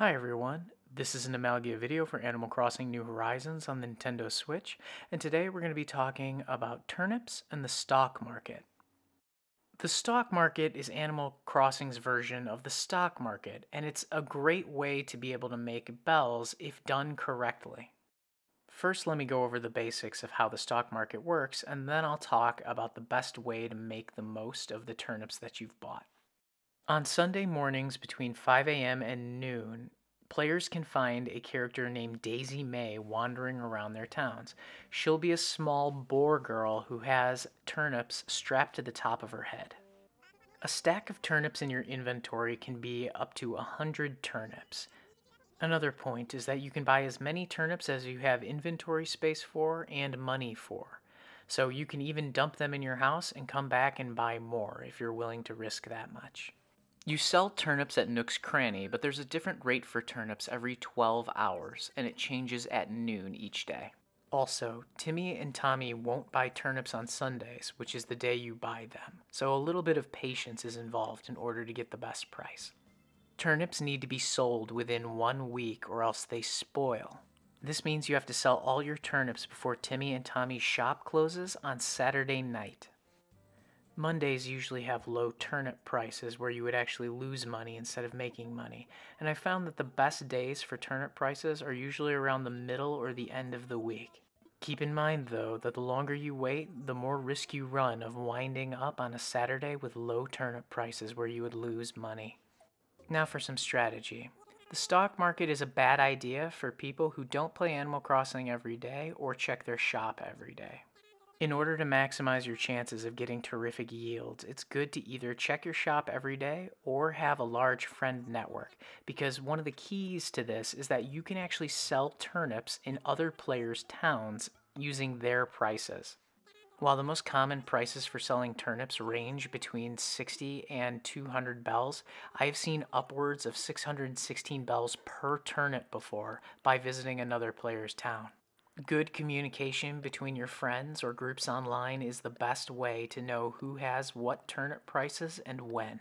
Hi everyone, this is an Amalgia video for Animal Crossing New Horizons on the Nintendo Switch, and today we're going to be talking about turnips and the stock market. The stock market is Animal Crossing's version of the stock market, and it's a great way to be able to make bells if done correctly. First, let me go over the basics of how the stock market works, and then I'll talk about the best way to make the most of the turnips that you've bought. On Sunday mornings between 5 a.m. and noon, players can find a character named Daisy May wandering around their towns. She'll be a small boar girl who has turnips strapped to the top of her head. A stack of turnips in your inventory can be up to 100 turnips. Another point is that you can buy as many turnips as you have inventory space for and money for. So you can even dump them in your house and come back and buy more if you're willing to risk that much. You sell turnips at Nook's Cranny, but there's a different rate for turnips every 12 hours, and it changes at noon each day. Also, Timmy and Tommy won't buy turnips on Sundays, which is the day you buy them, so a little bit of patience is involved in order to get the best price. Turnips need to be sold within 1 week or else they spoil. This means you have to sell all your turnips before Timmy and Tommy's shop closes on Saturday night. Mondays usually have low turnip prices where you would actually lose money instead of making money, and I found that the best days for turnip prices are usually around the middle or the end of the week. Keep in mind though that the longer you wait, the more risk you run of winding up on a Saturday with low turnip prices where you would lose money. Now for some strategy. The stock market is a bad idea for people who don't play Animal Crossing every day or check their shop every day. In order to maximize your chances of getting terrific yields, it's good to either check your shop every day or have a large friend network, because one of the keys to this is that you can actually sell turnips in other players' towns using their prices. While the most common prices for selling turnips range between 60 and 200 bells, I've seen upwards of 616 bells per turnip before by visiting another player's town. Good communication between your friends or groups online is the best way to know who has what turnip prices and when.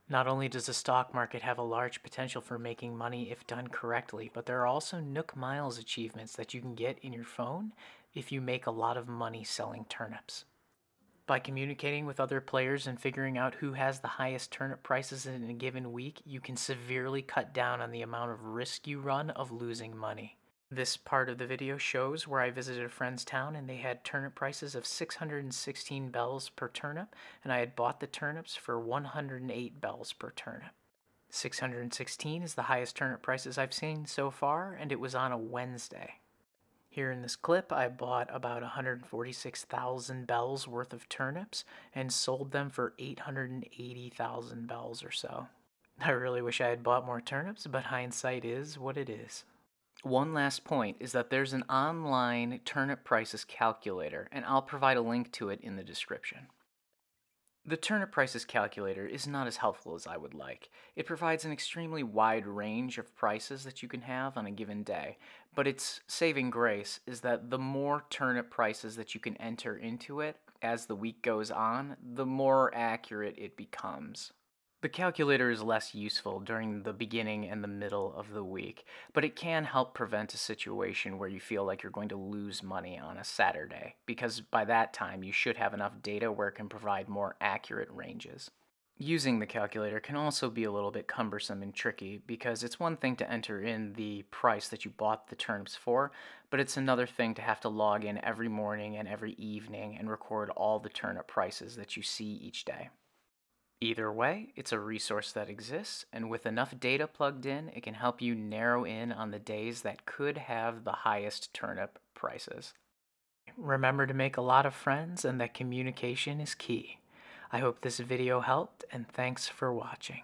Not only does the stock market have a large potential for making money if done correctly, but there are also Nook Miles achievements that you can get in your phone if you make a lot of money selling turnips. By communicating with other players and figuring out who has the highest turnip prices in a given week, you can severely cut down on the amount of risk you run of losing money. This part of the video shows where I visited a friend's town and they had turnip prices of 616 bells per turnip, and I had bought the turnips for 108 bells per turnip. 616 is the highest turnip prices I've seen so far, and it was on a Wednesday. Here in this clip, I bought about 146,000 bells worth of turnips and sold them for 880,000 bells or so. I really wish I had bought more turnips, but hindsight is what it is. One last point is that there's an online turnip prices calculator, and I'll provide a link to it in the description. The turnip prices calculator is not as helpful as I would like. It provides an extremely wide range of prices that you can have on a given day, but its saving grace is that the more turnip prices that you can enter into it as the week goes on, the more accurate it becomes. The calculator is less useful during the beginning and the middle of the week, but it can help prevent a situation where you feel like you're going to lose money on a Saturday, because by that time you should have enough data where it can provide more accurate ranges. Using the calculator can also be a little bit cumbersome and tricky, because it's one thing to enter in the price that you bought the turnips for, but it's another thing to have to log in every morning and every evening and record all the turnip prices that you see each day. Either way, it's a resource that exists, and with enough data plugged in, it can help you narrow in on the days that could have the highest turnip prices. Remember to make a lot of friends and that communication is key. I hope this video helped, and thanks for watching.